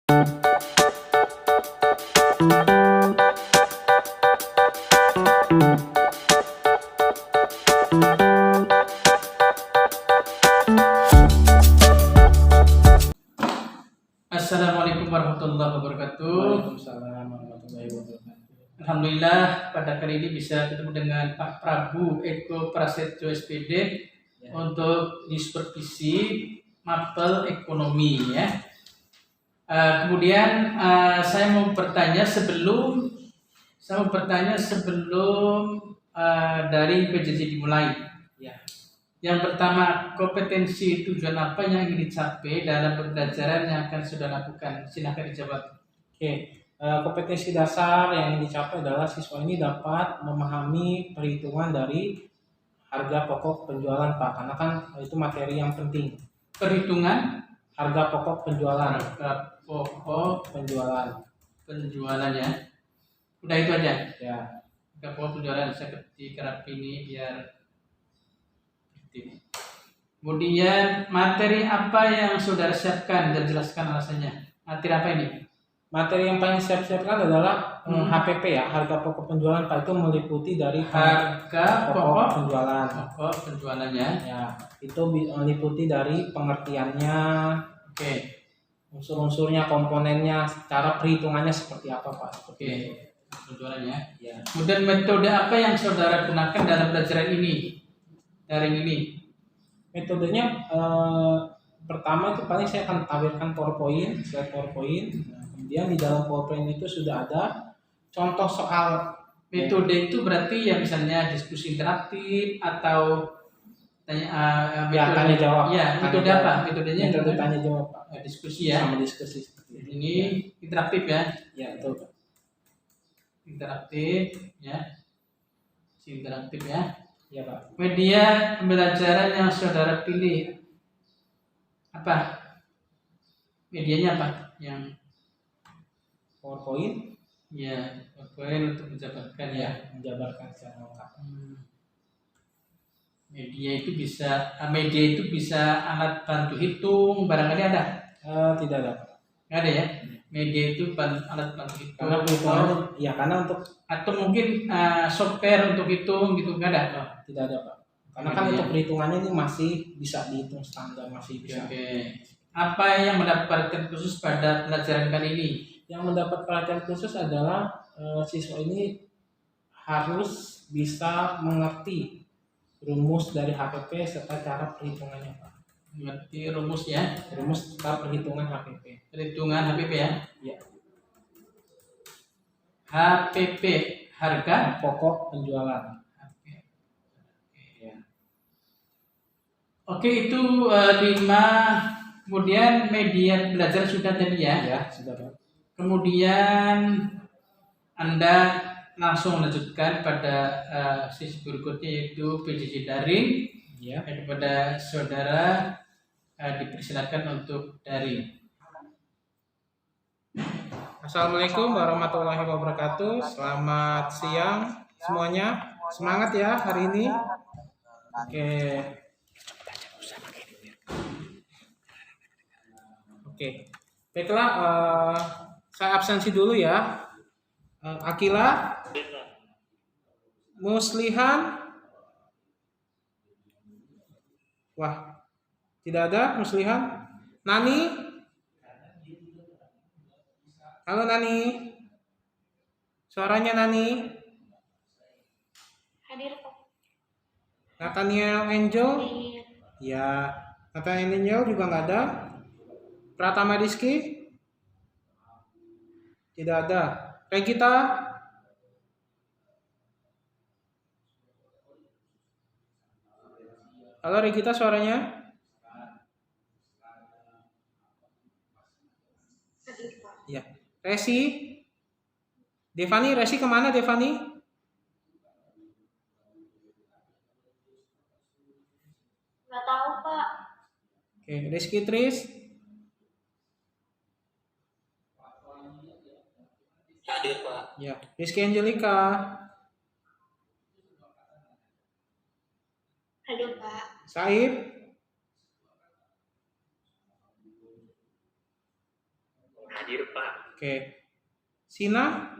Assalamualaikum warahmatullahi wabarakatuh. Waalaikumsalam warahmatullahi wabarakatuh. Alhamdulillah pada kali ini bisa ketemu dengan Pak Prabu Eko Prasetyo SPD Ya. untuk disupervisi mapel ekonomi ya. Kemudian saya mau bertanya sebelum dari PJJ dimulai. Ya. Yang pertama, kompetensi tujuan apa yang ingin dicapai dalam pembelajaran yang akan sudah lakukan? Silakan dijawab. Oke, kompetensi dasar yang dicapai adalah siswa ini dapat memahami perhitungan dari harga pokok penjualan, Pak. Karena kan itu materi yang penting. Perhitungan Harga pokok penjualan. harga pokok penjualan ya. Udah itu aja. Ya. Harga pokok penjualan saya ketik kerap ini biar aktif. Kemudian materi apa yang saudara siapkan dan jelaskan alasannya. Materi apa ini? Materi yang paling siapkan adalah HPP ya, harga pokok penjualan, Pak. Itu meliputi dari Harga pokok penjualan. pokok penjualannya. Ya, itu meliputi dari pengertiannya, Oke. unsur-unsurnya, komponennya, cara perhitungannya seperti apa, Pak? Oke. Penjualannya. Ya. Kemudian metode apa yang saudara gunakan dalam pelajaran ini? Daring ini. Metodenya pertama itu paling saya akan tampilkan slide PowerPoint. Nah, kemudian di dalam PowerPoint itu sudah ada contoh soal. Metode itu berarti ya misalnya diskusi interaktif atau tanya jawab. Ya, metode apa? Metodenya Metode tanya jawab, Pak. Diskusi ya. Sama diskusi seperti itu. Ini interaktif ya. Ya, betul, Pak. Interaktif ya. Interaktif ya. Ya, Pak. Media pembelajaran yang saudara pilih apa? Medianya apa? Yang PowerPoint. ya, PowerPoint untuk menjabarkan ya. Menjabarkan secara lengkap. Media itu bisa alat bantu hitung, barangkali ada? Tidak ada, Pak. Nggak ada ya? Media itu alat bantu hitung. Karena perhitungannya, ya karena untuk atau mungkin software untuk hitung gitu nggak ada? tidak ada, Pak. Karena kan untuk perhitungannya ini masih bisa dihitung standar, masih bisa. Oke. Apa yang mendapat perhatian khusus pada pelajaran kali ini? Yang mendapat perhatian khusus adalah siswa ini harus bisa mengerti rumus dari HPP serta cara perhitungannya, Pak. Mengerti rumus ya? Rumus cara perhitungan HPP. Perhitungan HPP ya? Ya. HPP, harga pokok penjualan. Ya. Oke, itu 5. Kemudian media belajar sudah tadi ya? Ya, sudah, Pak. Kemudian Anda langsung melanjutkan pada sesi berikutnya yaitu PJJ daring. Ya. Kepada saudara dipersilakan untuk daring. Assalamualaikum warahmatullahi wabarakatuh. Selamat siang semuanya. Semangat ya hari ini. Oke. Baiklah, saya absensi dulu ya. Akila, Muslihan. Wah, tidak ada Muslihan. Nani. Halo Nani. Suaranya Nani. Hadir, Pak. Nathaniel Angel. Ya, Nathaniel Angel juga nggak ada. Pratama Rizky. Tidak ada. Regita. Halo Regita, suaranya. Hadir, Pak. Ya. Resi. Devani, Resi kemana Devani? Nggak tahu, Pak. Oke, Rizky Tris. Hadir, Pak. Ya, Rizky Angelika. Hadir, Pak. Saib. hadir Pak. Oke. Sina,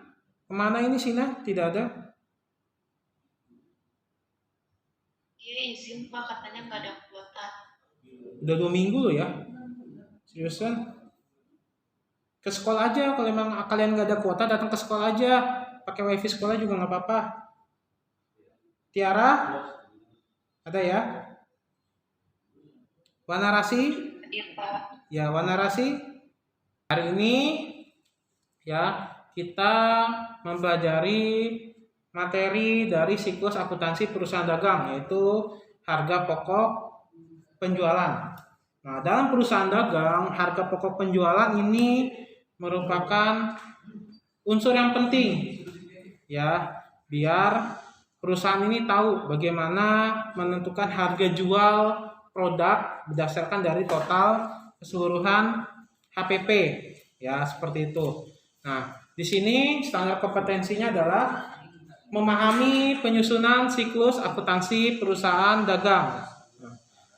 kemana ini Sina? Tidak ada. Iya izin Pak, katanya nggak ada kuota. Udah 2 minggu loh ya. Seriusan? Ke sekolah aja, kalau emang kalian nggak ada kuota datang ke sekolah aja. Pakai wifi sekolah juga nggak apa-apa. Tiara, ada ya? Wanarasi? Hadir Pak. Ya, Wanarasi. Hari ini ya kita mempelajari materi dari siklus akuntansi perusahaan dagang, yaitu harga pokok penjualan. Nah, dalam perusahaan dagang, harga pokok penjualan ini merupakan unsur yang penting ya, biar perusahaan ini tahu bagaimana menentukan harga jual produk berdasarkan dari total keseluruhan HPP ya, seperti itu. Nah, di sini standar kompetensinya adalah memahami penyusunan siklus akuntansi perusahaan dagang.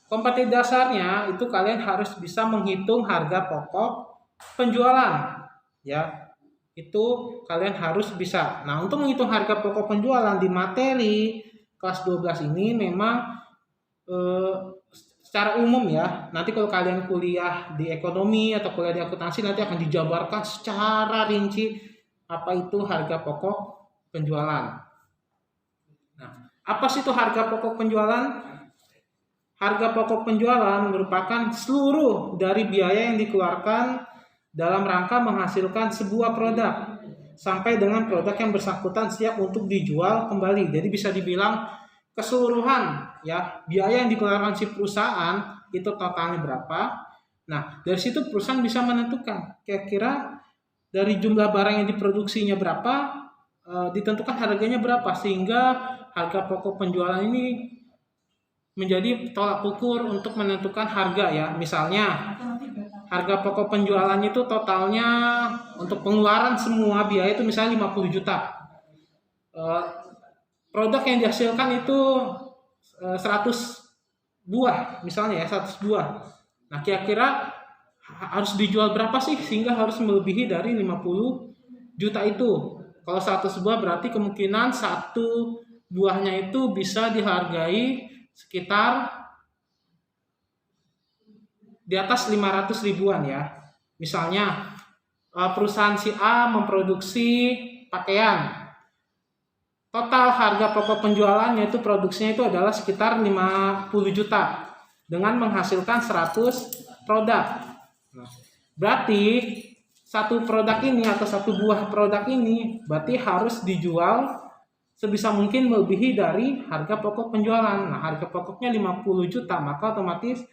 Kompetensi dasarnya itu kalian harus bisa menghitung harga pokok penjualan ya. Itu kalian harus bisa. Nah, untuk menghitung harga pokok penjualan di materi kelas 12 ini memang secara umum ya. Nanti kalau kalian kuliah di ekonomi atau kuliah di akuntansi nanti akan dijabarkan secara rinci apa itu harga pokok penjualan. Nah, apa sih itu harga pokok penjualan? Harga pokok penjualan merupakan seluruh dari biaya yang dikeluarkan dalam rangka menghasilkan sebuah produk sampai dengan produk yang bersangkutan siap untuk dijual kembali. Jadi bisa dibilang keseluruhan ya biaya yang dikeluarkan si perusahaan itu totalnya berapa. Nah, dari situ perusahaan bisa menentukan kira-kira dari jumlah barang yang diproduksinya berapa, ditentukan harganya berapa, sehingga harga pokok penjualan ini menjadi tolak ukur untuk menentukan harga ya. Misalnya harga pokok penjualannya itu totalnya untuk pengeluaran semua biaya itu misalnya 50 juta. Produk yang dihasilkan itu 100 buah misalnya ya, 100 buah. Nah, kira-kira harus dijual berapa sih sehingga harus melebihi dari 50 juta itu. Kalau 100 buah berarti kemungkinan satu buahnya itu bisa dihargai sekitar di atas 500 ribuan ya. Misalnya perusahaan si A memproduksi pakaian. Total harga pokok penjualannya itu produksinya itu adalah sekitar 50 juta dengan menghasilkan 100 produk. Nah, berarti satu produk ini atau satu buah produk ini berarti harus dijual sebisa mungkin melebihi dari harga pokok penjualan. Nah, harga pokoknya 50 juta, maka otomatis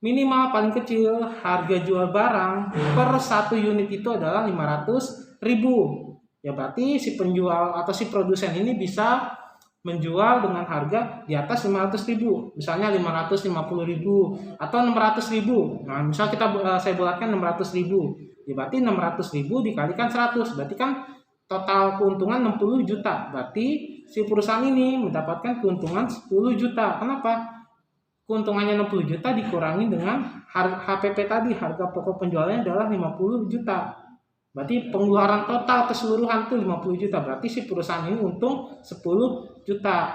minimal paling kecil harga jual barang per satu unit itu adalah 500 ribu. Ya berarti si penjual atau si produsen ini bisa menjual dengan harga di atas 500 ribu. Misalnya 550 ribu atau 600 ribu. Nah, misal saya bulatkan 600 ribu. Ya berarti 600 ribu dikalikan 100. Berarti kan total keuntungan 60 juta. Berarti si perusahaan ini mendapatkan keuntungan 10 juta. Kenapa? Keuntungannya 60 juta dikurangi dengan HPP tadi, harga pokok penjualannya adalah 50 juta. Berarti pengeluaran total keseluruhan itu 50 juta. Berarti si perusahaan ini untung 10 juta.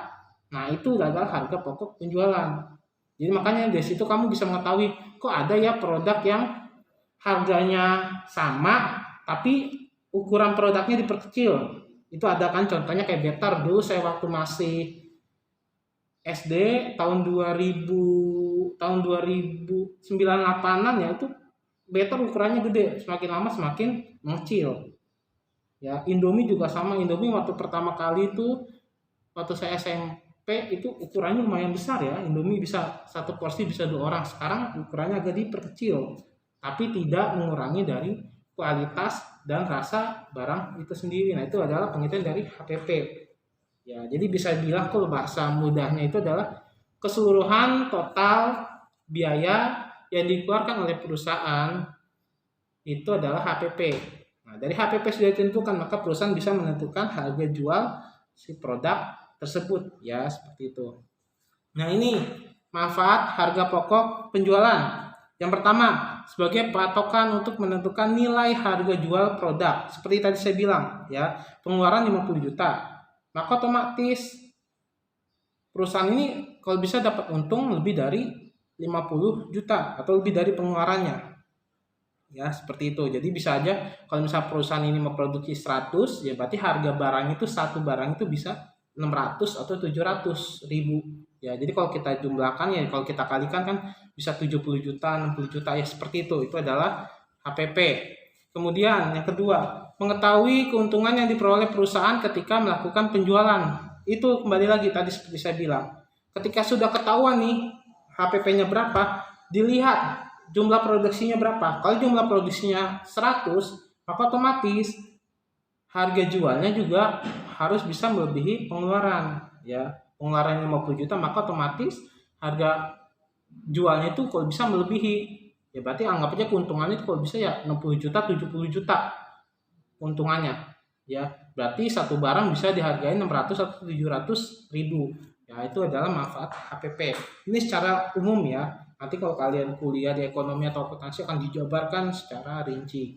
Nah, itu adalah harga pokok penjualan. Jadi makanya dari situ kamu bisa mengetahui kok ada ya produk yang harganya sama tapi ukuran produknya diperkecil. Itu ada kan contohnya kayak Better. Dulu saya waktu masih SD tahun 2009-an ya, itu Better ukurannya gede, semakin lama semakin mengecil. Ya, Indomie juga sama. Indomie waktu pertama kali itu waktu saya SMP itu ukurannya lumayan besar ya. Indomie bisa satu porsi bisa 2 orang. Sekarang ukurannya agak diperkecil, tapi tidak mengurangi dari kualitas dan rasa barang itu sendiri. Nah, itu adalah pengertian dari HPP. Ya, jadi bisa bilang kalau bahasa mudahnya itu adalah keseluruhan total biaya yang dikeluarkan oleh perusahaan itu adalah HPP. Nah, dari HPP sudah ditentukan, maka perusahaan bisa menentukan harga jual si produk tersebut. Ya, seperti itu. Nah, ini manfaat harga pokok penjualan. Yang pertama, sebagai patokan untuk menentukan nilai harga jual produk. Seperti tadi saya bilang, ya, pengeluaran 50 juta. Maka otomatis perusahaan ini kalau bisa dapat untung lebih dari 50 juta atau lebih dari pengeluarannya. Ya, seperti itu. Jadi bisa aja kalau misalnya perusahaan ini memproduksi 100, ya berarti harga barang itu, satu barang itu bisa 600 atau 700 ribu. Ya, jadi kalau kita jumlahkan, ya kalau kita kalikan kan bisa 70 juta, 60 juta, ya seperti itu. Itu adalah HPP. Kemudian yang kedua, mengetahui keuntungan yang diperoleh perusahaan ketika melakukan penjualan. Itu kembali lagi tadi seperti saya bilang. Ketika sudah ketahuan nih HPP-nya berapa, dilihat jumlah produksinya berapa. Kalau jumlah produksinya 100, maka otomatis harga jualnya juga harus bisa melebihi pengeluaran. Ya, pengeluarannya 50 juta, maka otomatis harga jualnya itu kalau bisa melebihi. Ya berarti anggap aja keuntungannya itu kalau bisa ya 60 juta, 70 juta keuntungannya. Ya, berarti satu barang bisa dihargai 600 atau 700 ribu. Ya, itu adalah manfaat HPP. Ini secara umum ya. Nanti kalau kalian kuliah di ekonomi atau akuntansi akan dijabarkan secara rinci.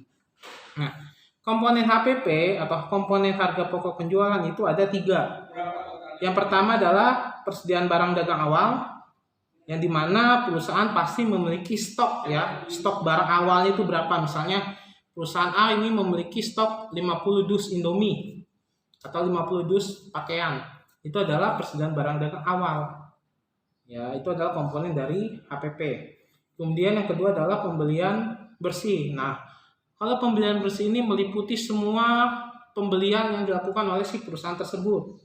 Nah, komponen HPP atau komponen harga pokok penjualan itu ada 3. Yang pertama adalah persediaan barang dagang awal, yang dimana perusahaan pasti memiliki stok ya. Stok barang awalnya itu berapa? Misalnya perusahaan A ini memiliki stok 50 dus Indomie atau 50 dus pakaian. Itu adalah persediaan barang dagang awal. Ya, itu adalah komponen dari HPP. Kemudian yang kedua adalah pembelian bersih. Nah, kalau pembelian bersih ini meliputi semua pembelian yang dilakukan oleh si perusahaan tersebut.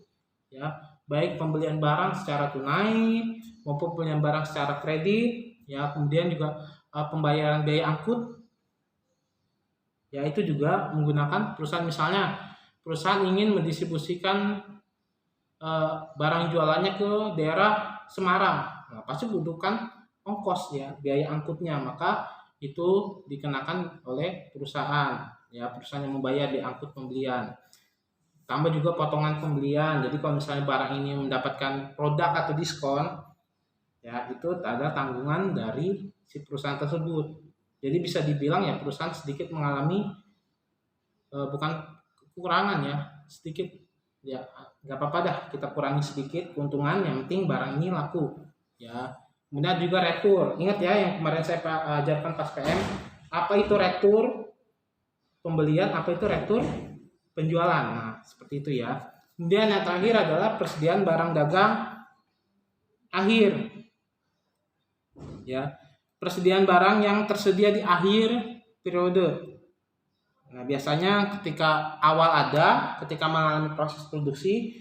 Ya, baik pembelian barang secara tunai maupun pembelian barang secara kredit, ya, kemudian juga pembayaran biaya angkut. Ya, itu juga menggunakan perusahaan, misalnya perusahaan ingin mendistribusikan barang jualannya ke daerah Semarang, nah, pasti butuhkan ongkos ya, biaya angkutnya, maka itu dikenakan oleh perusahaan, ya, perusahaan yang membayar di angkut pembelian. Tambah juga potongan pembelian. Jadi kalau misalnya barang ini mendapatkan produk atau diskon, ya itu ada tanggungan dari si perusahaan tersebut. Jadi bisa dibilang ya perusahaan sedikit mengalami bukan kekurangan ya, sedikit ya nggak apa-apa dah kita kurangi sedikit keuntungan, yang penting barang ini laku ya. Kemudian juga retur, ingat ya yang kemarin saya ajarkan pas PM, apa itu retur pembelian, apa itu retur penjualan. Nah seperti itu ya. Kemudian yang terakhir adalah persediaan barang dagang akhir ya, persediaan barang yang tersedia di akhir periode. Nah, biasanya ketika awal ada, ketika mengalami proses produksi,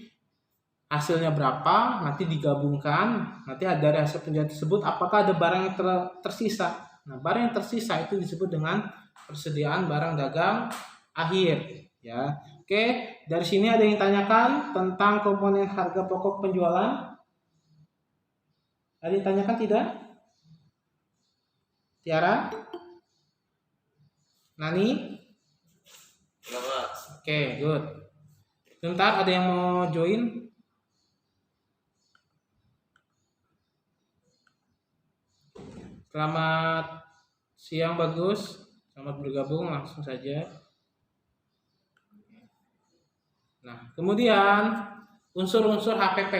hasilnya berapa, nanti digabungkan, nanti dari hasil penjualan tersebut, apakah ada barang yang tersisa. Nah, barang yang tersisa itu disebut dengan persediaan barang dagang akhir. Ya, oke. Dari sini ada yang tanyakan tentang komponen harga pokok penjualan? Ada yang tanyakan tidak? Tiara? Nani? Oke, good. Sebentar, ada yang mau join? Selamat siang, Bagus. Selamat bergabung, langsung saja. Nah, kemudian unsur-unsur HPP.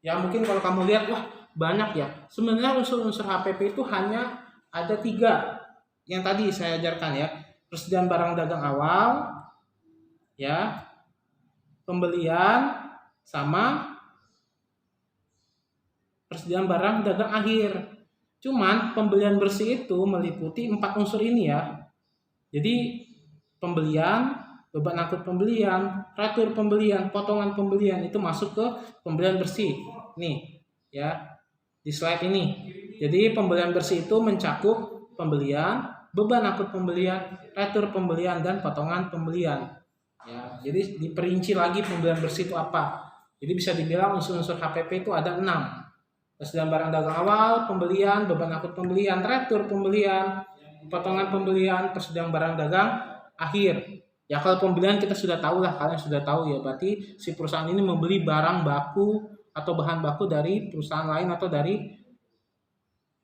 Ya, mungkin kalau kamu lihat, wah banyak ya. Sebenarnya unsur-unsur HPP itu hanya ada 3 yang tadi saya ajarkan ya. Persediaan barang dagang awal, ya, pembelian, sama persediaan barang dagang akhir. Cuman pembelian bersih itu meliputi 4 unsur ini ya. Jadi pembelian, beban angkut pembelian, retur pembelian, potongan pembelian itu masuk ke pembelian bersih. Nih ya, di slide ini. Jadi pembelian bersih itu mencakup pembelian, beban angkut pembelian, retur pembelian, dan potongan pembelian. Ya, jadi diperinci lagi pembelian bersih itu apa. Jadi bisa dibilang unsur-unsur HPP itu ada 6. Persediaan barang dagang awal, pembelian, beban angkut pembelian, retur pembelian, potongan pembelian, persediaan barang dagang akhir. Ya kalau pembelian kita sudah tahu lah, kalian sudah tahu ya, berarti si perusahaan ini membeli barang baku atau bahan baku dari perusahaan lain atau dari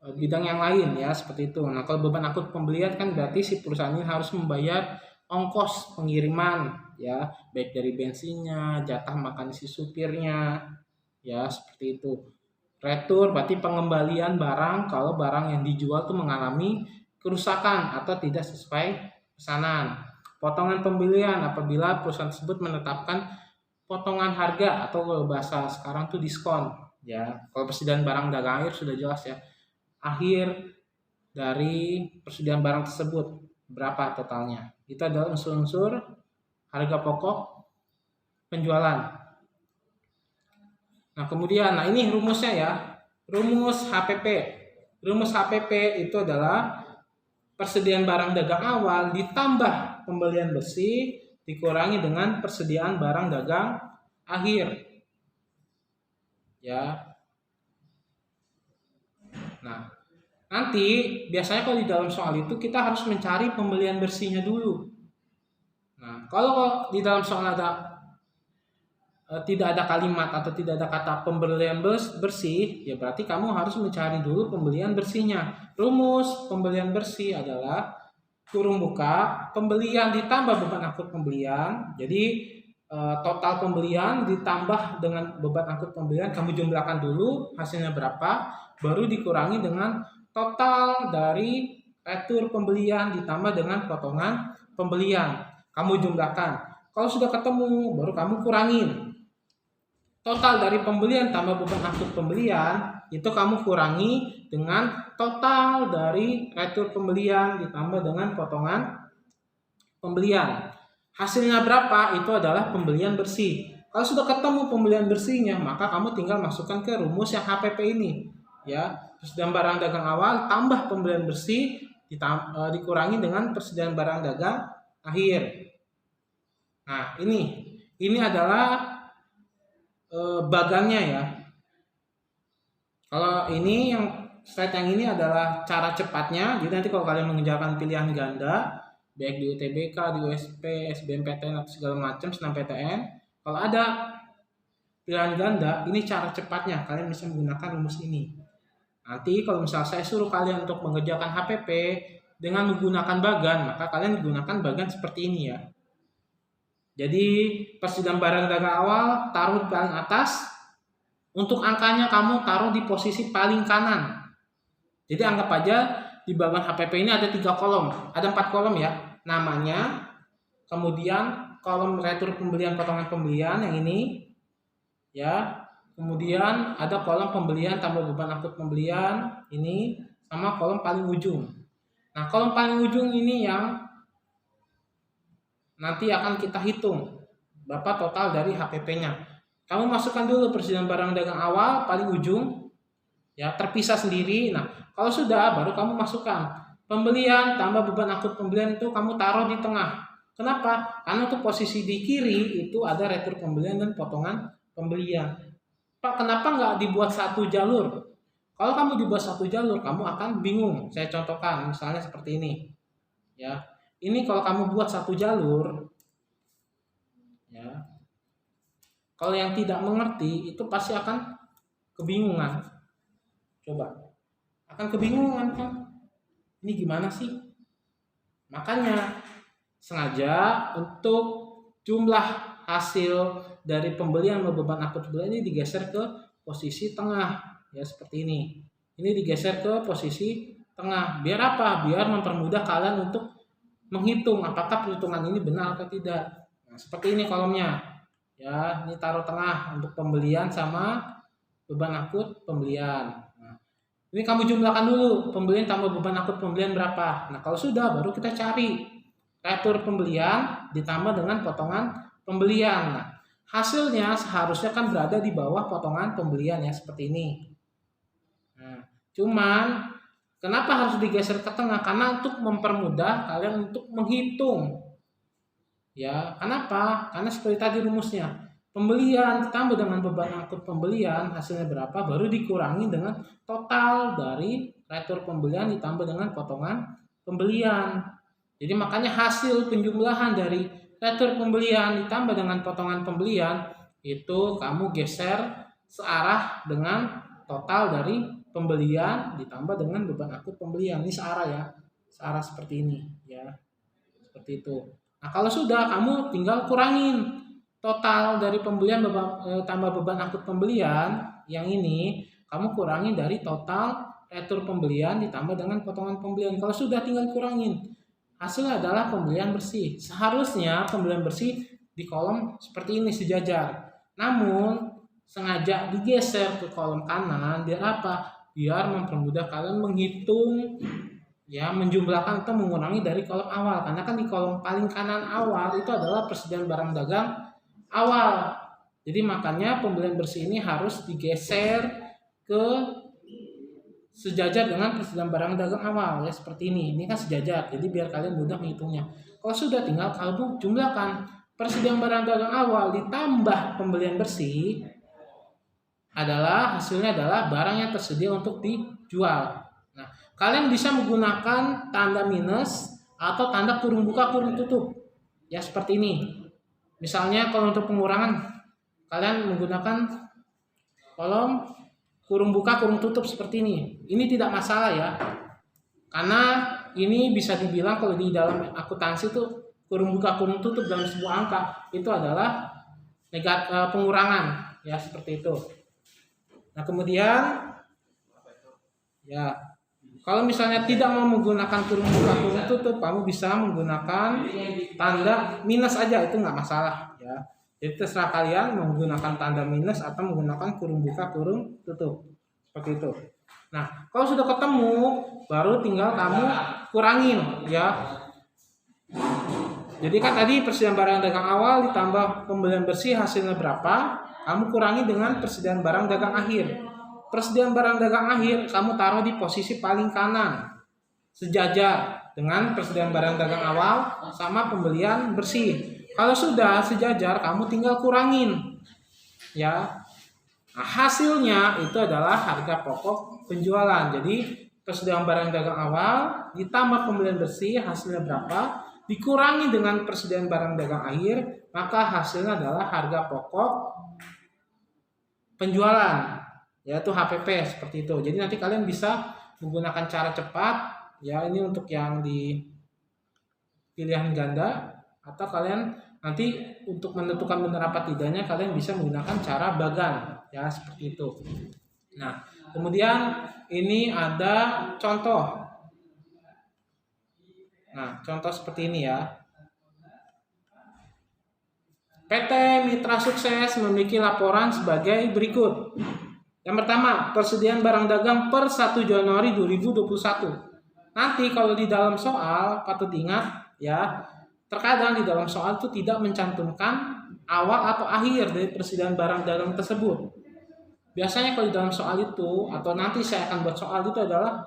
bidang yang lain ya, seperti itu. Nah, kalau beban angkut pembelian kan berarti si perusahaan ini harus membayar ongkos pengiriman ya, baik dari bensinnya, jatah makan si supirnya ya, seperti itu. Retur berarti pengembalian barang kalau barang yang dijual tuh mengalami kerusakan atau tidak sesuai pesanan. Potongan pembelian apabila perusahaan tersebut menetapkan potongan harga atau kalau bahasa sekarang tuh diskon ya. Kalau persediaan barang dagang akhir sudah jelas ya. Akhir dari persediaan barang tersebut berapa totalnya. Itu adalah unsur-unsur harga pokok penjualan. Nah, kemudian ini rumusnya ya. Rumus HPP. Rumus HPP itu adalah persediaan barang dagang awal ditambah pembelian bersih dikurangi dengan persediaan barang dagang akhir. Ya. Nah, nanti biasanya kalau di dalam soal itu kita harus mencari pembelian bersihnya dulu. Nah, kalau di dalam soal tidak ada kalimat atau tidak ada kata pembelian bersih, ya berarti kamu harus mencari dulu pembelian bersihnya. Rumus pembelian bersih adalah kurung buka pembelian ditambah beban angkut pembelian. Jadi total pembelian ditambah dengan beban angkut pembelian, kamu jumlahkan dulu hasilnya berapa, baru dikurangi dengan total dari retur pembelian ditambah dengan potongan pembelian. Kamu jumlahkan. Kalau sudah ketemu, baru kamu kurangin. Total dari pembelian tambah beban angkut pembelian itu kamu kurangi dengan total dari retur pembelian ditambah dengan potongan pembelian. Hasilnya berapa? Itu adalah pembelian bersih. Kalau sudah ketemu pembelian bersihnya, maka kamu tinggal masukkan ke rumus yang HPP ini. Ya, persediaan barang dagang awal tambah pembelian bersih dikurangi dengan persediaan barang dagang akhir. Nah, ini adalah bagannya ya. Kalau ini yang slide yang ini adalah cara cepatnya. Jadi nanti kalau kalian mengerjakan pilihan ganda baik di UTBK, di USP, SBMPTN atau segala macam SNMPTN, kalau ada pilihan ganda, ini cara cepatnya kalian bisa menggunakan rumus ini. Nanti kalau misalnya saya suruh kalian untuk mengerjakan HPP dengan menggunakan bagan, maka kalian menggunakan bagan seperti ini ya. Jadi persediaan barang dagang awal taruh di paling atas, untuk angkanya kamu taruh di posisi paling kanan. Jadi anggap aja di bagan HPP ini ada 3 kolom, ada 4 kolom ya, namanya, kemudian kolom retur pembelian potongan pembelian yang ini, ya, kemudian ada kolom pembelian tambah beban angkut pembelian ini, sama kolom paling ujung. Nah, kolom paling ujung ini yang nanti akan kita hitung berapa total dari HPP-nya. Kamu masukkan dulu persediaan barang dagang awal paling ujung, ya terpisah sendiri. Nah, kalau sudah baru kamu masukkan pembelian tambah beban angkut pembelian itu kamu taruh di tengah. Kenapa? Karena untuk posisi di kiri itu ada retur pembelian dan potongan pembelian. Pak, kenapa nggak dibuat satu jalur? Kalau kamu dibuat satu jalur, kamu akan bingung. Saya contohkan, misalnya seperti ini, ya. Ini kalau kamu buat satu jalur, ya, kalau yang tidak mengerti itu pasti akan kebingungan. Coba, akan kebingungan kan? Ini gimana sih? Makanya sengaja untuk jumlah hasil dari pembelian beban angkut pembelian ini digeser ke posisi tengah, ya seperti ini. Ini digeser ke posisi tengah. Biar apa? Biar mempermudah kalian untuk menghitung apakah perhitungan ini benar atau tidak. Nah, seperti ini kolomnya. Ya, ini taruh tengah untuk pembelian sama beban angkut pembelian. Nah, ini kamu jumlahkan dulu pembelian tambah beban angkut pembelian berapa. Nah, kalau sudah baru kita cari retur pembelian ditambah dengan potongan pembelian. Nah, hasilnya seharusnya kan berada di bawah potongan pembelian ya seperti ini. Nah, cuman kenapa harus digeser ke tengah? Karena untuk mempermudah kalian untuk menghitung. Ya, kenapa? Karena seperti tadi rumusnya. Pembelian ditambah dengan beban angkut pembelian hasilnya berapa baru dikurangi dengan total dari retur pembelian ditambah dengan potongan pembelian. Jadi makanya hasil penjumlahan dari retur pembelian ditambah dengan potongan pembelian itu kamu geser searah dengan total dari pembelian ditambah dengan beban akut pembelian. Ini searah ya. Searah seperti ini ya. Seperti itu. Nah, kalau sudah kamu tinggal kurangin total dari pembelian tambah beban akut pembelian yang ini kamu kurangin dari total retur pembelian ditambah dengan potongan pembelian. Kalau sudah tinggal kurangin. Hasilnya adalah pembelian bersih. Seharusnya pembelian bersih di kolom seperti ini sejajar. Namun sengaja digeser ke kolom kanan biar apa? Biar mempermudah kalian menghitung ya, menjumlahkan atau mengurangi dari kolom awal. Karena kan di kolom paling kanan awal itu adalah persediaan barang dagang awal. Jadi makanya pembelian bersih ini harus digeser ke sejajar dengan persediaan barang dagang awal ya, seperti ini. Ini kan sejajar. Jadi biar kalian mudah menghitungnya. Kalau sudah tinggal kamu jumlahkan persediaan barang dagang awal ditambah pembelian bersih adalah hasilnya adalah barang yang tersedia untuk dijual. Nah, kalian bisa menggunakan tanda minus atau tanda kurung buka kurung tutup. Ya seperti ini. Misalnya kalau untuk pengurangan kalian menggunakan kolom kurung buka kurung tutup seperti ini. Ini tidak masalah ya. Karena ini bisa dibilang kalau di dalam akuntansi itu kurung buka kurung tutup dalam sebuah angka itu adalah pengurangan ya, seperti itu. Nah, kemudian ya, kalau misalnya tidak mau menggunakan kurung buka kurung tutup, kamu bisa menggunakan tanda minus aja, itu nggak masalah ya. Jadi terserah kalian menggunakan tanda minus atau menggunakan kurung buka kurung tutup seperti itu. Nah, kalau sudah ketemu, baru tinggal kamu kurangin ya. Jadi kan tadi persediaan barang dagang awal ditambah pembelian bersih hasilnya berapa? Kamu kurangi dengan persediaan barang dagang akhir. Persediaan barang dagang akhir kamu taruh di posisi paling kanan, sejajar dengan persediaan barang dagang awal sama pembelian bersih. Kalau sudah sejajar, kamu tinggal kurangin, ya. Nah, hasilnya itu adalah harga pokok penjualan. Jadi persediaan barang dagang awal ditambah pembelian bersih hasilnya berapa? Dikurangi dengan persediaan barang dagang akhir, maka hasilnya adalah harga pokok penjualan, yaitu HPP seperti itu. Jadi nanti kalian bisa menggunakan cara cepat ya, ini untuk yang di pilihan ganda, atau kalian nanti untuk menentukan benar apa tidaknya kalian bisa menggunakan cara bagan ya, seperti itu. Nah, kemudian ini ada contoh. Nah, contoh seperti ini ya. PT Mitra Sukses memiliki laporan sebagai berikut. Yang pertama, persediaan barang dagang per 1 Januari 2021. Nanti kalau di dalam soal patut ingat ya, terkadang di dalam soal itu tidak mencantumkan awal atau akhir dari persediaan barang dagang tersebut. Biasanya kalau di dalam soal itu, atau nanti saya akan buat soal itu adalah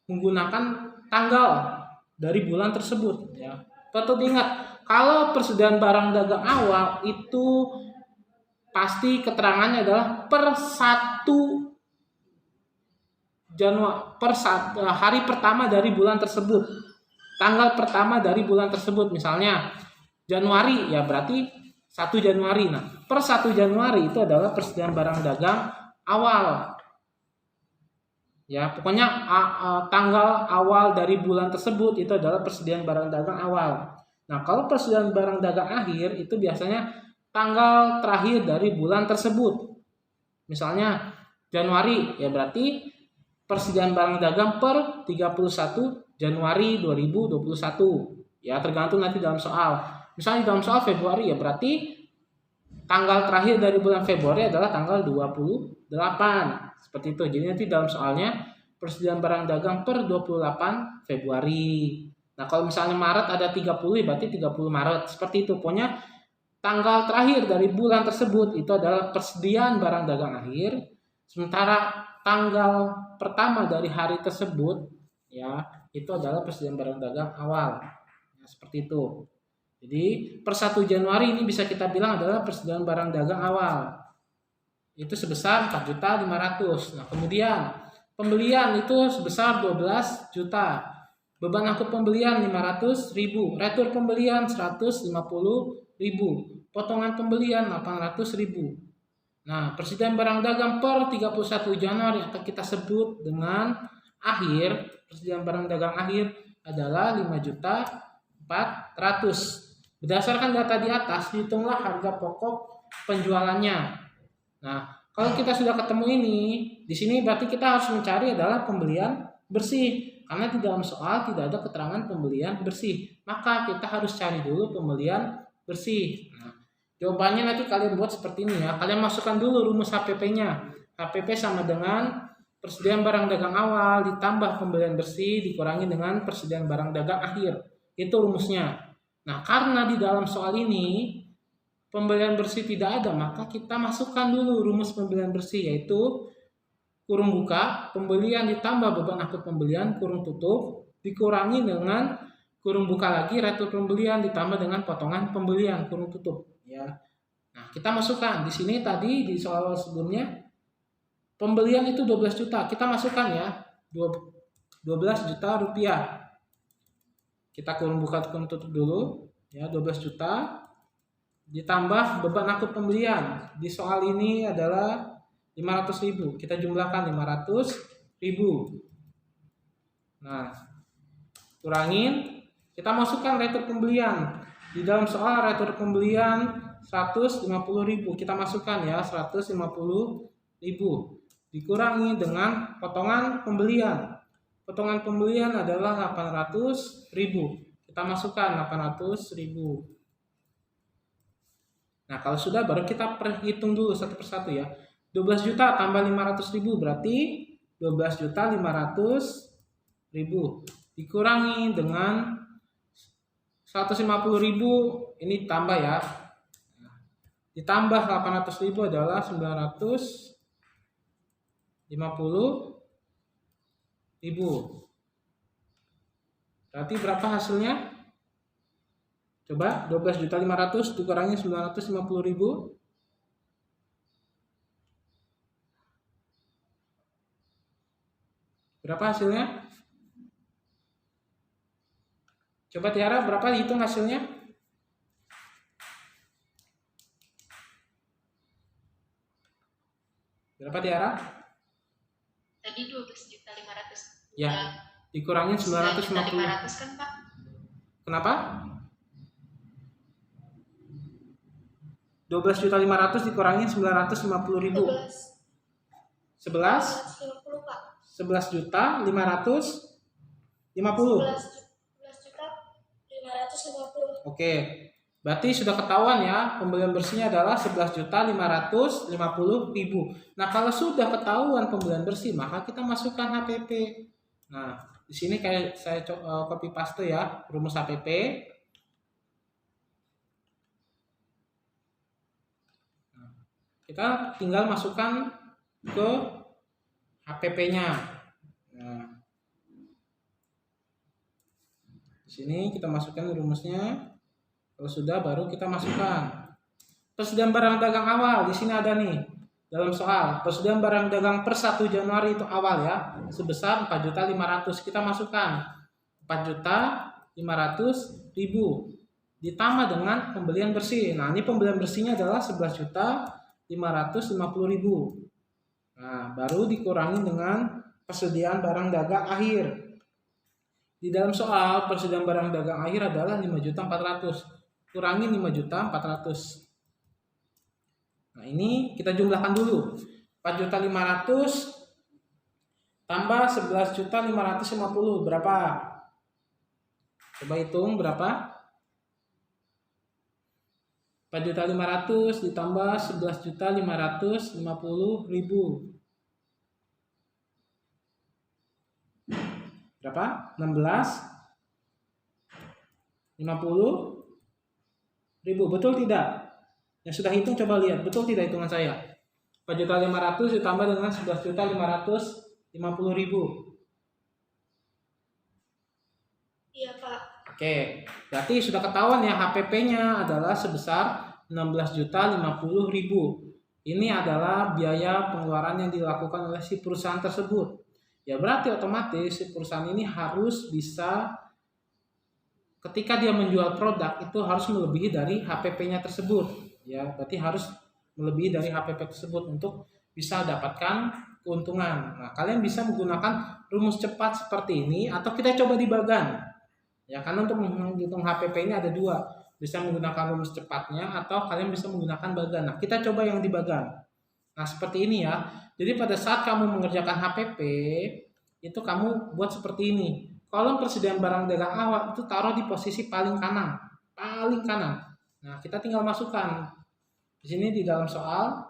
menggunakan tanggal dari bulan tersebut ya. Patut ingat, kalau persediaan barang dagang awal itu pasti keterangannya adalah per 1 Januari, hari pertama dari bulan tersebut, tanggal pertama dari bulan tersebut. Misalnya Januari ya berarti 1 Januari. Nah, per 1 Januari itu adalah persediaan barang dagang awal. Ya, pokoknya tanggal awal dari bulan tersebut itu adalah persediaan barang dagang awal. Nah, kalau persediaan barang dagang akhir itu biasanya tanggal terakhir dari bulan tersebut. Misalnya Januari, ya berarti persediaan barang dagang per 31 Januari 2021. Ya, tergantung nanti dalam soal. Misalnya dalam soal Februari, ya berarti tanggal terakhir dari bulan Februari adalah tanggal 28. Seperti itu. Jadi nanti dalam soalnya persediaan barang dagang per 28 Februari. Nah, kalau misalnya Maret ada 30, berarti 30 Maret. Seperti itu. Pokoknya tanggal terakhir dari bulan tersebut itu adalah persediaan barang dagang akhir. Sementara tanggal pertama dari hari tersebut ya, itu adalah persediaan barang dagang awal. Nah, seperti itu. Jadi per 1 Januari ini bisa kita bilang adalah persediaan barang dagang awal. Itu sebesar 4.500.000. Nah, kemudian pembelian itu sebesar 12 juta. Beban angkut pembelian 500.000. Retur pembelian 150.000. Potongan pembelian 800.000. Nah, persediaan barang dagang per 31 Januari atau kita sebut dengan akhir, persediaan barang dagang akhir adalah 5.400.000. Berdasarkan data di atas, hitunglah harga pokok penjualannya. Nah, kalau kita sudah ketemu ini, di sini berarti kita harus mencari adalah pembelian bersih. Karena di dalam soal tidak ada keterangan pembelian bersih. Maka kita harus cari dulu pembelian bersih. Nah, jawabannya nanti kalian buat seperti ini ya. Kalian masukkan dulu rumus HPP-nya. HPP sama dengan persediaan barang dagang awal ditambah pembelian bersih dikurangi dengan persediaan barang dagang akhir. Itu rumusnya. Nah, karena di dalam soal ini pembelian bersih tidak ada, maka kita masukkan dulu rumus pembelian bersih, yaitu kurung buka, pembelian ditambah beban akut pembelian, kurung tutup, dikurangi dengan kurung buka lagi, retur pembelian ditambah dengan potongan pembelian, kurung tutup. Ya. Nah, kita masukkan di sini tadi di soal sebelumnya pembelian itu 12 juta. Kita masukkan ya 12 juta rupiah. Kita kurung buka, kurung tutup dulu ya, 12 juta ditambah beban akut pembelian. Di soal ini adalah 500.000. Kita jumlahkan 500.000. Nah, kurangin, kita masukkan retur pembelian. Di dalam soal retur pembelian 150.000. Kita masukkan ya 150.000. Dikurangi dengan potongan pembelian. Potongan pembelian adalah 800.000. Kita masukkan 800.000. Nah, kalau sudah baru kita perhitung dulu satu persatu ya. 12 juta tambah 500.000 berarti 12.500.000 dikurangi dengan 150.000 ini tambah ya. Ditambah 800.000 adalah 950.000. Berarti berapa hasilnya? Coba 12.500.000 dikurangi 950.000. Berapa hasilnya? Coba Tiara, berapa dihitung hasilnya? Berapa Tiara? Tadi 12.500.000. Ya, dikurangin 950. 9.500 kan Pak? Kenapa? 12.500.000 dikurangin 950.000. 11? 11.50 Pak. 11.550. 11.550. Oke. Berarti sudah ketahuan ya, pembelian bersihnya adalah 11.550.000. Nah, kalau sudah ketahuan pembelian bersih, maka kita masukkan HPP. Nah, di sini kayak saya copy paste ya, rumus HPP. Nah, kita tinggal masukkan ke HPP-nya. Nah, di sini kita masukkan rumusnya. Kalau sudah baru kita masukkan persediaan barang dagang awal. Di sini ada nih dalam soal persediaan barang dagang per 1 Januari itu awal ya, sebesar 4.500.000. Kita masukkan 4.500.000 ditambah dengan pembelian bersih. Nah, ini pembelian bersihnya adalah 11.550.000. Nah, baru dikurangi dengan persediaan barang dagang akhir. Di dalam soal persediaan barang dagang akhir adalah 5.400.000. Kurangi 5.400.000. Nah, ini kita jumlahkan dulu. 4.500.000 tambah 11.550.000 berapa? Coba hitung berapa? 4.500.000 ditambah 11.550.000. Berapa? 16.50.000. Betul tidak? Yang sudah hitung coba lihat, betul tidak hitungan saya? 4.500.000 ditambah dengan 11.550.000. Iya Pak. Oke, berarti sudah ketahuan ya HPP-nya adalah sebesar 16.050.000. Ini adalah biaya pengeluaran yang dilakukan oleh si perusahaan tersebut. Ya berarti otomatis si perusahaan ini harus bisa, ketika dia menjual produk itu harus melebihi dari HPP-nya tersebut. Ya berarti harus melebihi dari HPP tersebut untuk bisa dapatkan keuntungan. Nah, kalian bisa menggunakan rumus cepat seperti ini atau kita coba di bagan. Ya, karena untuk menghitung HPP ini ada dua, bisa menggunakan rumus cepatnya atau kalian bisa menggunakan bagan. Nah, kita coba yang di bagan. Nah, seperti ini ya. Jadi pada saat kamu mengerjakan HPP, itu kamu buat seperti ini. Kolom persediaan barang dagang awal itu taruh di posisi paling kanan. Paling kanan. Nah, kita tinggal masukkan. Di sini di dalam soal,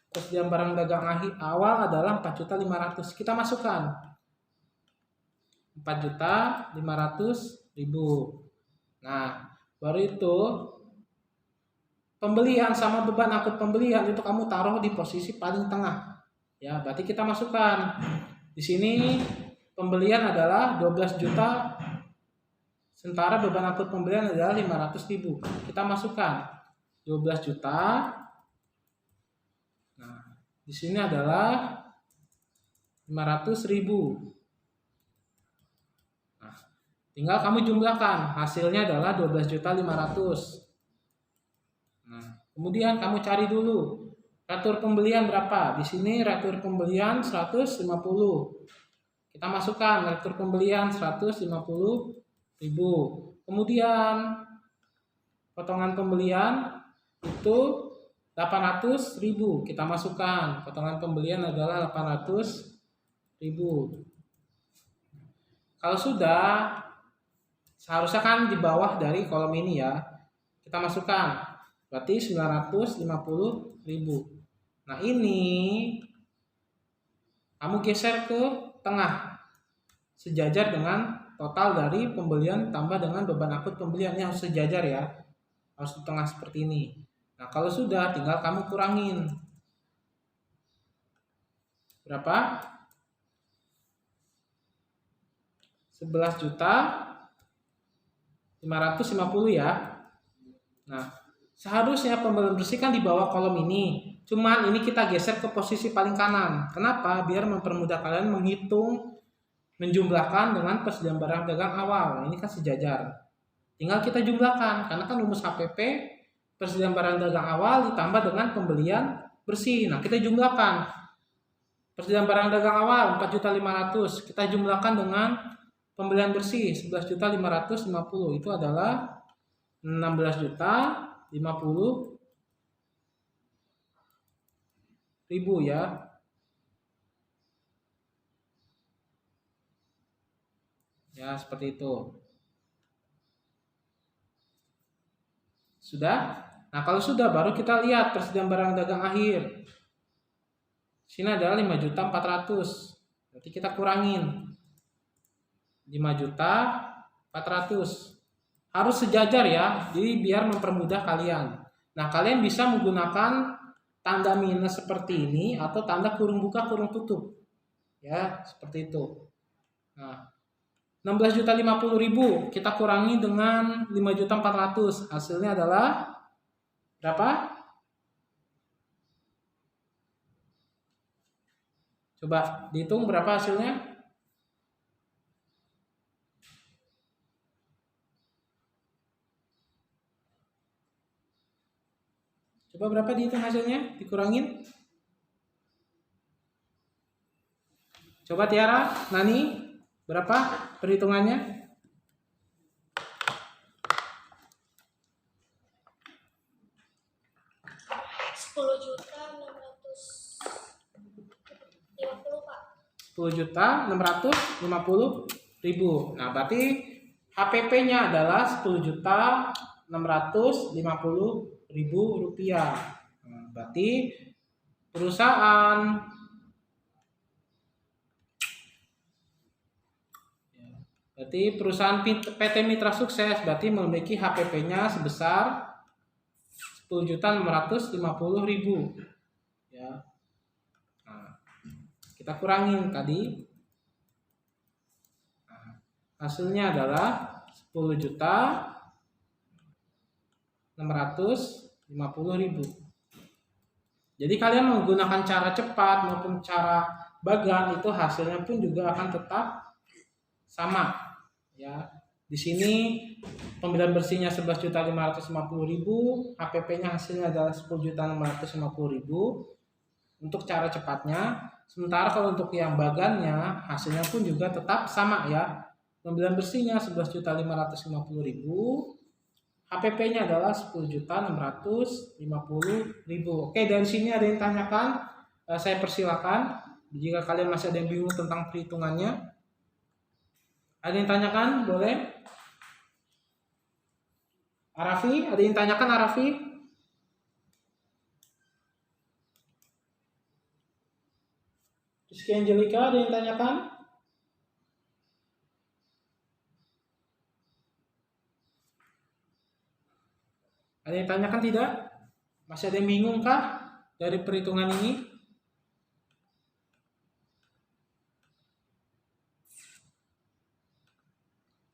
persediaan barang dagang awal adalah 4.500.000. Kita masukkan 4.500.000. Nah, baru itu pembelian sama beban angkut pembelian itu kamu taruh di posisi paling tengah. Ya, berarti kita masukkan. Di sini pembelian adalah 12 juta, sementara beban angkut pembelian adalah 500.000. Kita masukkan 12 juta. Nah, di sini adalah 500.000. Nah, tinggal kamu jumlahkan. Hasilnya adalah 12.500.000. Nah, kemudian kamu cari dulu ratur pembelian berapa. Di sini ratur pembelian 150. Kita masukkan ratur pembelian 150.000. Kemudian potongan pembelian itu 800.000. Kita masukkan potongan pembelian adalah 800.000. Kalau sudah, seharusnya kan di bawah dari kolom ini ya. Kita masukkan, berarti 950.000. Nah, ini kamu geser ke tengah, sejajar dengan total dari pembelian tambah dengan beban angkut pembelian. Ini harus sejajar ya, harus di tengah seperti ini. Nah, kalau sudah, tinggal kamu kurangin. Berapa? 11.550 ya. Nah, seharusnya pembelian bersih kan di bawah kolom ini. Cuman ini kita geser ke posisi paling kanan. Kenapa? Biar mempermudah kalian menghitung, menjumlahkan dengan persediaan barang dagang awal. Ini kan sejajar. Tinggal kita jumlahkan. Karena kan rumus HPP, persediaan barang dagang awal ditambah dengan pembelian bersih. Nah, kita jumlahkan. Persediaan barang dagang awal 4.500.000. Kita jumlahkan dengan pembelian bersih 11.550. Itu adalah 16.050.000 ya. Ya, seperti itu. Sudah? Nah, kalau sudah baru kita lihat persediaan barang dagang akhir. Sini adalah 5.400.000. Berarti kita kurangin 5.400.000. Harus sejajar ya. Jadi biar mempermudah kalian. Nah, kalian bisa menggunakan tanda minus seperti ini atau tanda kurung buka kurung tutup. Ya, seperti itu. Nah, 16.050.000 kita kurangi dengan 5.400.000. Hasilnya adalah berapa? Coba dihitung berapa hasilnya? Coba berapa dihitung hasilnya? Dikurangin. Coba Tiara, Nani, berapa perhitungannya? Rp10.650.000. Nah, berarti HPP-nya adalah Rp10.650.000. Nah, berarti perusahaan PT Mitra Sukses berarti memiliki HPP-nya sebesar 10.650.000 ya. Nah, kita kurangin tadi. Nah, hasilnya adalah 10.650.000. Jadi kalian menggunakan cara cepat maupun cara bagan itu hasilnya pun juga akan tetap sama ya. Di sini pembelian bersihnya 11.550.000, HPP-nya hasilnya adalah 10.650.000 untuk cara cepatnya. Sementara kalau untuk yang bagannya hasilnya pun juga tetap sama ya. Pembelian bersihnya 11.550.000, HPP-nya adalah 10.650.000. Oke, dari sini ada yang tanyakan, saya persilakan. Jika kalian masih ada yang bingung tentang perhitungannya, ada yang tanyakan, boleh? Arafi, ada yang tanyakan Arafi? Rizky Angelika, ada yang tanyakan? Ada yang tanyakan tidak? Masih ada yang bingung kah dari perhitungan ini?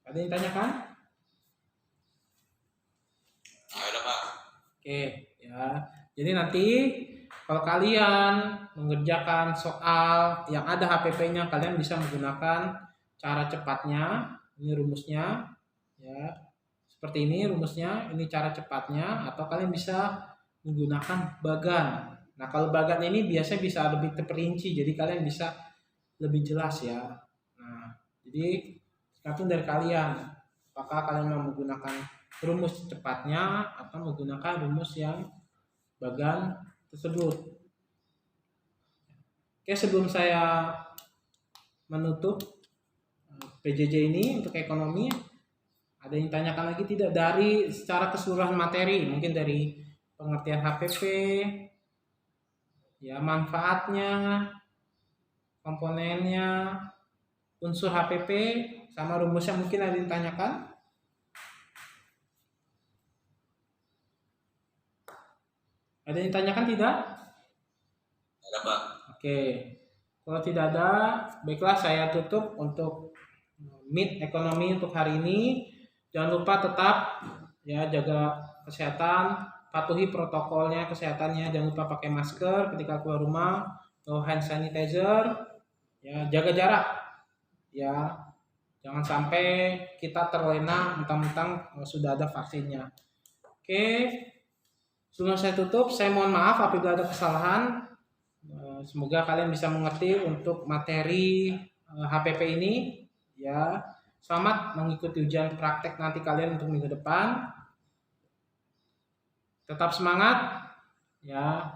Ada yang tanyakan? Ada Pak. Oke, ya. Jadi nanti kalau kalian mengerjakan soal yang ada HPP-nya, kalian bisa menggunakan cara cepatnya. Ini rumusnya, ya. Seperti ini rumusnya, ini cara cepatnya, atau kalian bisa menggunakan bagan. Nah, kalau bagan ini biasanya bisa lebih terperinci, jadi kalian bisa lebih jelas ya. Nah, jadi tergantung dari kalian, apakah kalian mau menggunakan rumus cepatnya atau menggunakan rumus yang bagan tersebut. Oke, sebelum saya menutup PJJ ini untuk ekonomi, ada yang tanyakan lagi tidak dari secara keseluruhan materi, mungkin dari pengertian HPP, ya manfaatnya, komponennya, unsur HPP, sama rumusnya, mungkin ada yang tanyakan? Ada yang tanyakan tidak? Ada Pak. Oke, kalau tidak ada, baiklah saya tutup untuk Meet ekonomi untuk hari ini. Jangan lupa tetap ya jaga kesehatan, patuhi protokolnya kesehatannya, jangan lupa pakai masker ketika keluar rumah, bawa hand sanitizer, ya jaga jarak, ya jangan sampai kita terlena mentang-mentang sudah ada vaksinnya. Oke, sebelum saya tutup, saya mohon maaf apabila ada kesalahan. Semoga kalian bisa mengerti untuk materi HPP ini. Ya, selamat mengikuti ujian praktek nanti kalian untuk minggu depan. Tetap semangat. Ya,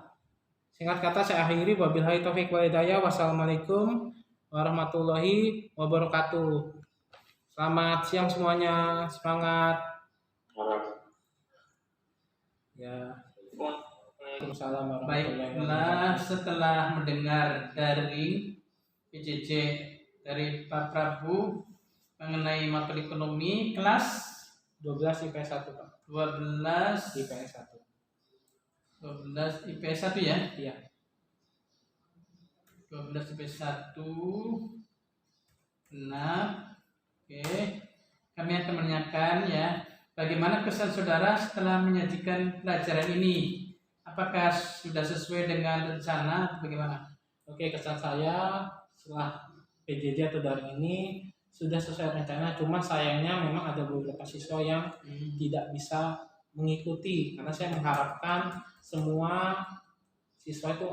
singkat kata saya akhiri. Wabillahi taufiq wal hidayah. Wassalamualaikum warahmatullahi wabarakatuh. Selamat siang semuanya. Semangat. Ya. Baiklah, setelah mendengar dari PJJ dari Pak Prabu mengenai materi ekonomi kelas 12 IPS 1 Pak. 12 IPS 1. 12 IPS 1 ya? Iya. 12 IPS 1. Benar. Oke. Kami akan menanyakan ya, bagaimana kesan saudara setelah menyajikan pelajaran ini? Apakah sudah sesuai dengan rencana atau bagaimana? Oke, kesan saya setelah PJJ atau daring ini sudah sesuai rencana, cuma sayangnya memang ada beberapa siswa yang tidak bisa mengikuti, karena saya mengharapkan semua siswa itu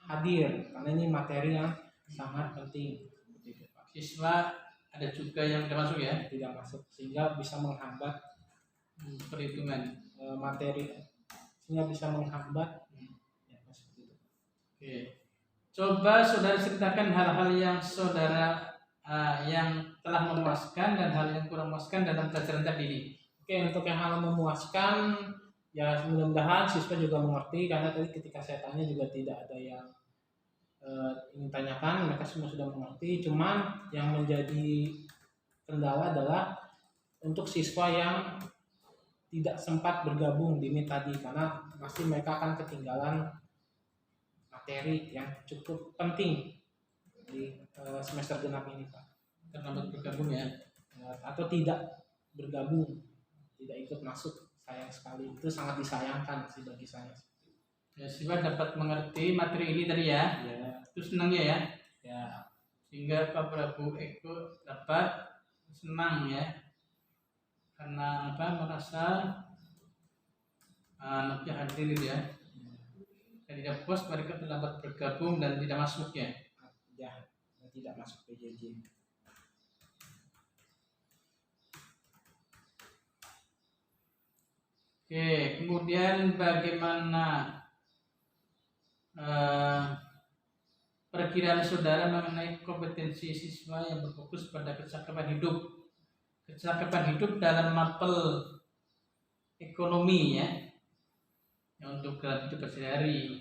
hadir karena ini materi yang sangat penting. Siswa ada juga yang tidak masuk ya? Tidak masuk, sehingga bisa menghambat perhitungan materi, sehingga bisa menghambat ya, seperti itu. Oke. Coba saudara ceritakan hal-hal yang saudara yang telah memuaskan dan hal yang kurang memuaskan dalam pelajaran tadi ini. Oke, untuk yang hal memuaskan ya mudah-mudahan siswa juga mengerti, karena tadi ketika saya tanya juga tidak ada yang ingin tanyakan, mereka semua sudah mengerti. Cuman yang menjadi kendala adalah untuk siswa yang tidak sempat bergabung di Meet tadi, karena pasti mereka akan ketinggalan materi yang cukup penting di semester genap ini Pak. Terlambat bergabung ya? Atau tidak bergabung, tidak ikut masuk, sayang sekali. Itu sangat disayangkan sih bagi saya. Ya, siswa dapat mengerti materi ini tadi ya? Ya. Itu senangnya ya? Ya. Sehingga Pak Prabu Eko dapat senang ya? karena merasa anaknya hadir gitu ya. Dan tidak puas mereka terlambat bergabung dan tidak masuk ya. Ya, tidak masuk PJJ. Oke, kemudian bagaimana perkiraan saudara mengenai kompetensi siswa yang berfokus pada kecakapan hidup? Kecakapan hidup dalam mapel ekonomi ya, yang untuk dalam hidup sehari-hari.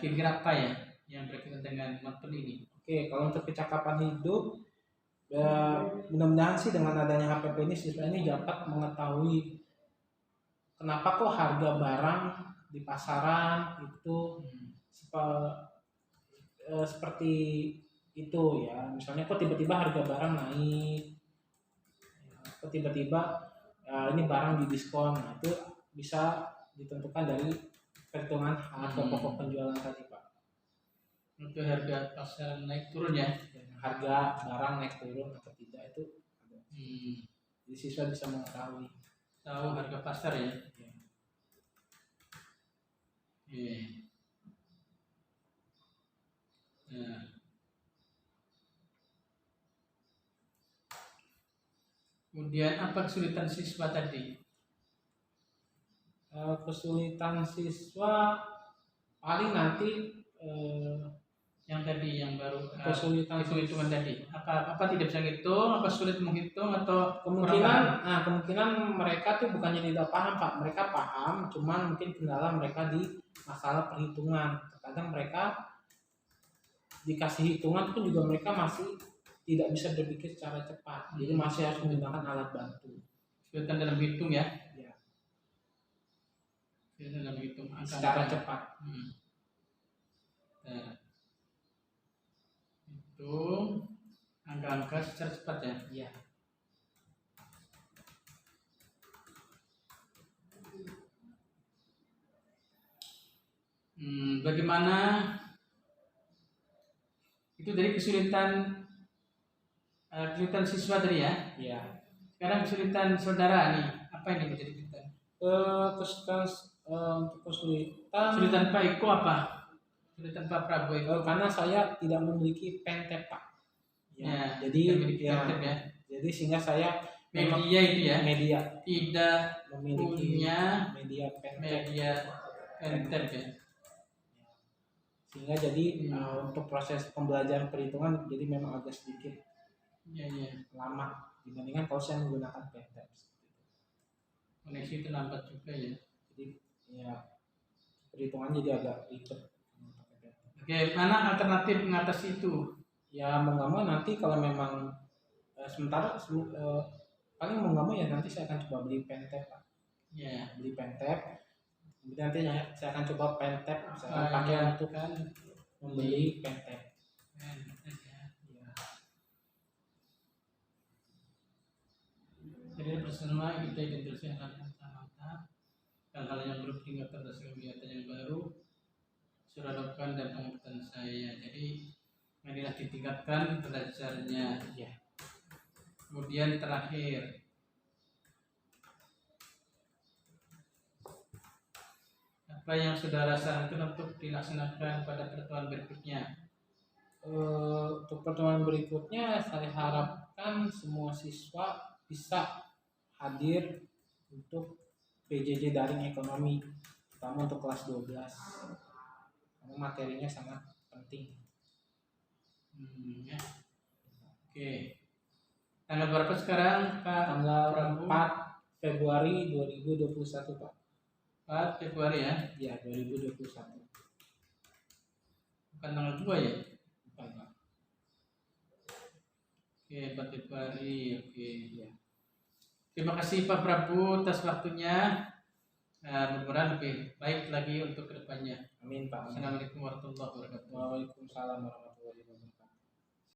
Kira-kira apa ya yang berkaitan dengan mapel ini? Oke, kalau untuk kecakapan hidup, mudah-mudahan sih dengan adanya HPP ini siswa ini dapat mengetahui kenapa kok harga barang di pasaran itu seperti itu ya. Misalnya kok tiba-tiba harga barang naik, kok tiba-tiba ini barang didiskon. Nah, itu bisa ditentukan dari perhitungan harga pokok penjualan tadi, Pak. Untuk harga pasar naik turun ya? Harga barang naik turun atau tidak itu ada. Jadi siswa bisa mengetahui. Tahu harga pasar ya? Ya. Iya. Nah. Kemudian apa kesulitan siswa tadi? Kesulitan siswa paling nanti yang tadi yang baru kesulitan hitung-hitungan tadi apa tidak bisa ngitung, apa sulit menghitung, atau kemungkinan mereka tuh bukannya tidak paham, Pak. Mereka paham, cuman mungkin kendala mereka di masalah perhitungan. Terkadang mereka dikasih hitungan pun juga mereka masih tidak bisa berpikir secara cepat, jadi masih harus menggunakan alat bantu. Kesulitan dalam hitung ya? Ya. Kesulitan dalam hitung Secara cepat. Nah, itu angka-angka secara cepat ya? Iya. Bagaimana itu dari kesulitan siswa tadi ya? Iya. Sekarang kesulitan saudara nih, apa ini menjadi kesulitan? Kesulitan Pak Iko apa? Kesulitan Pak Prabowo itu? Karena saya tidak memiliki pentep, Pak. Ya, jadi pentep ya. Jadi sehingga saya media itu ya? Media tidak memiliki punya media pentep ya. Sehingga jadi untuk proses pembelajaran perhitungan jadi memang agak sedikit lama dibandingkan kalau saya menggunakan pentep. Koneksi itu lambat juga ya. Jadi ya perhitungan jadi agak ribet. Oke, mana alternatif mengatasi itu? Ya mau nggak mau nanti kalau memang paling mau nggak mau ya nanti saya akan coba beli pentep, Pak. Ya. Beli pentep. Kemudian nanti saya akan coba pentep, saya pakai untuk membeli pentep. Ya. Jadi bersama kita identifikasi hal-hal hal-hal yang belum diingat atas kegiatan yang baru, sudah lakukan dan pengertian saya. Jadi marilah ditingkatkan belajarnya. Ya. Kemudian terakhir, apa yang saudara sarankan untuk dilaksanakan pada pertemuan berikutnya? Untuk pertemuan berikutnya saya harapkan semua siswa bisa hadir untuk PJJ daring ekonomi, terutama untuk kelas 12 karena materinya sangat penting. Ya. Oke. Tanggal berapa sekarang, Pak? Tanggal 4 Februari 2021, Pak. 4 Februari ya? Ya, 2021. Bukan tanggal 2 ya? Bukan, Pak. Oke, 4 Februari. Oke. Ya. Terima kasih Pak Prabu atas waktunya. Mudah-mudahan lebih baik lagi untuk kedepannya. Amin, Pak. Assalamualaikum warahmatullahi wabarakatuh. Waalaikumsalam warahmatullahi wabarakatuh.